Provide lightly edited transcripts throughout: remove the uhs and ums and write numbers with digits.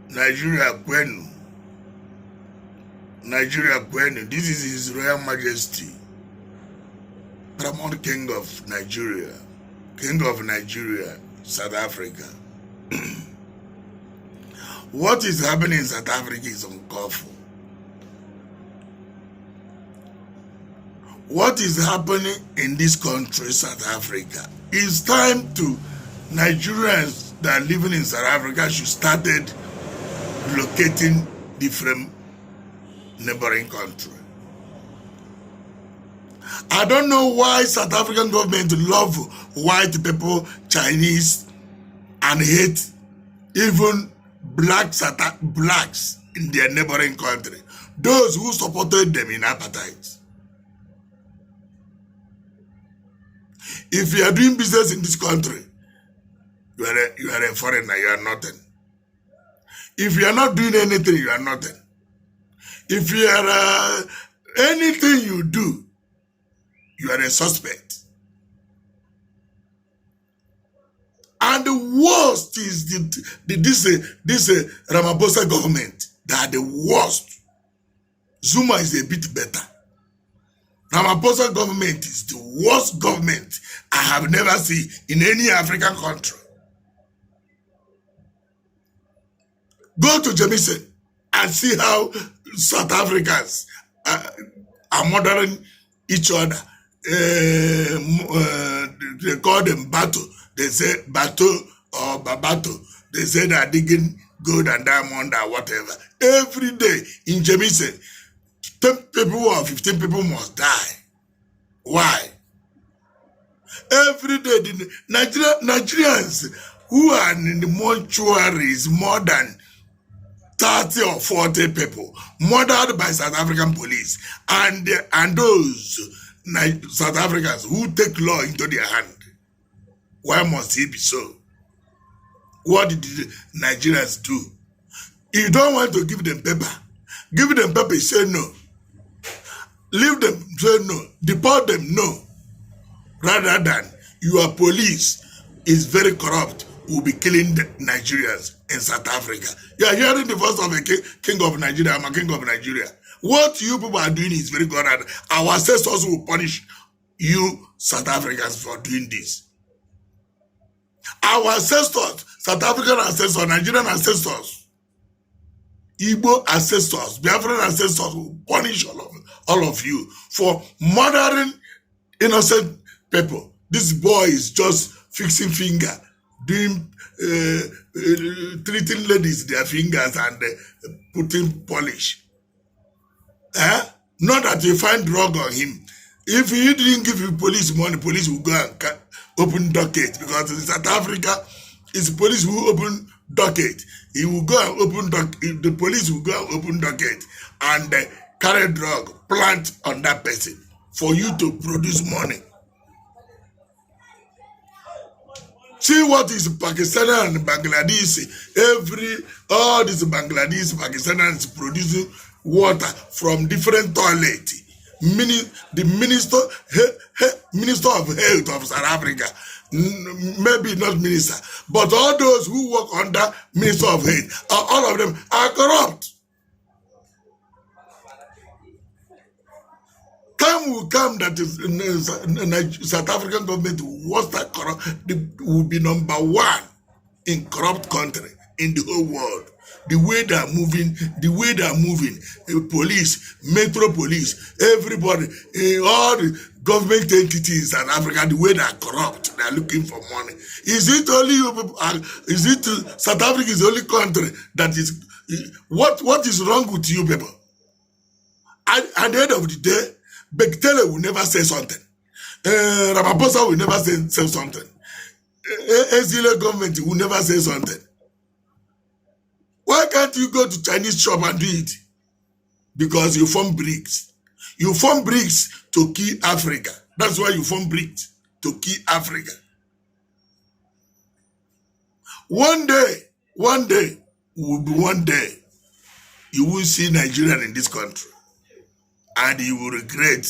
Nigeria Kwenu. Nigeria Kwenu. This is His Royal Majesty, Paramount King of Nigeria, South Africa. What is happening in South Africa is uncalled for. What is happening in this country, South Africa? It's time to Nigerians that are living in South Africa should start relocating different neighboring country. I don't know why South African government love white people, Chinese, and hate even blacks in their neighboring country. Those who supported them in apartheid. If you are doing business in this country, you are a foreigner, you are nothing. If you are not doing anything, you are nothing. If you are anything you do, you are a suspect. And the worst is this Ramaphosa government. They are the worst. Zuma is a bit better. Ramaphosa government is the worst government I have never seen in any African country. Go to Jamison and see how South Africans are murdering each other. They call them Bato. They say Bato or Babato. They say they are digging gold and diamond or whatever. Every day in Jamison, 10 people or 15 people must die. Why? Every day, the Nigerians who are in the mortuaries, more than 30 or 40 people murdered by South African police, and those South Africans who take law into their hand. Why must it be so? What did the Nigerians do? You don't want to give them paper. Give them paper, say no. Leave them, say no. Deport them, no. Rather than your police is very corrupt, will be killing the Nigerians in South Africa. You are hearing the voice of a king of Nigeria. I'm a king of Nigeria. What you people are doing is very good, and our ancestors will punish you, South Africans, for doing this. Our ancestors, South African ancestors, Nigerian ancestors, Igbo ancestors, Biafran ancestors will punish all of you for murdering innocent people. This boy is just fixing finger, doing treating ladies their fingers and putting polish. Not that you find drug on him. If he didn't give you police money, police will go and open docket, because in South Africa, it's police who open docket. He will go and open docket. The police will go and open docket and carry drug, plant on that person for you to produce money. See what is Pakistan and Bangladesh. All these Bangladesh, Pakistanis producing water from different toilets. The minister of health of South Africa, maybe not minister, but all those who work under minister of health, all of them are corrupt. Time will come that South African government will be number one in corrupt country in the whole world. The way they are moving, police, metro police, everybody, all the government entities in Africa, the way they are corrupt, they are looking for money. Is it only you people? Is it South Africa is the only country that is? What is wrong with you people? At the end of the day, Bekele will never say something. Ramaphosa will never say something. Ezile government will never say something. Why can't you go to Chinese shop and do it? Because you form BRICS. You form BRICS to kill Africa. That's why you form BRICS, to kill Africa. One day, you will see Nigerian in this country. And you will regret.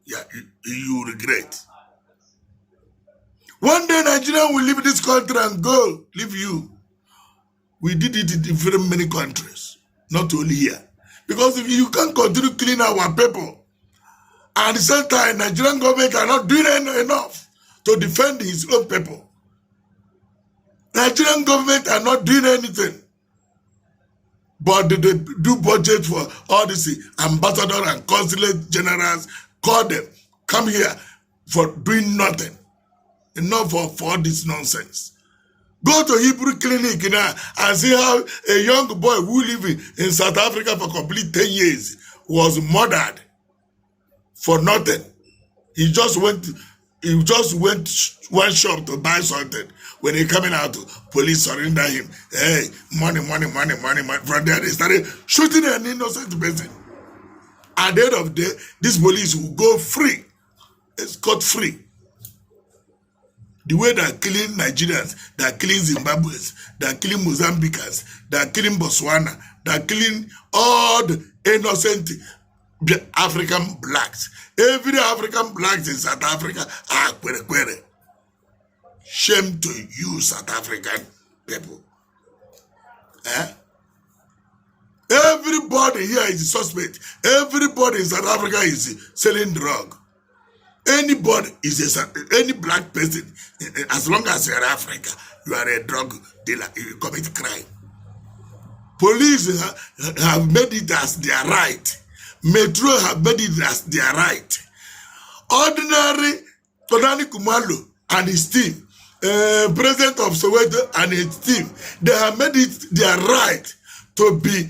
Yeah, you will regret. One day Nigeria will leave this country and go, leave you. We did it in very many countries, not only here. Because if you can't continue cleaning our people, at the same time, Nigerian government are not doing enough to defend his own people. Nigerian government are not doing anything. But they do budget for all these ambassadors and consulate generals, call them, come here for doing nothing. Enough for all this nonsense. Go to Hebrew clinic now and see how a young boy who lived in South Africa for complete 10 years was murdered for nothing. He just went one shop to buy something. When he coming out, police surrender him. Hey, money. From there they started shooting an innocent person. At the end of the day, this police will go free. It's cut free. The way they're killing Nigerians, they're killing Zimbabweans, they're killing Mozambicans, they're killing Botswana, they're killing all the innocent African blacks. Every African blacks in South Africa are quere. Shame to you, South African people. Everybody here is a suspect. Everybody in South Africa is selling drug. Anybody is any black person, as long as you are Africa, you are a drug dealer, you commit crime. Police have made it as their right. Metro have made it as their right. Ordinary Tonani Kumalo and his team, President of Soweto and his team, they have made it their right to be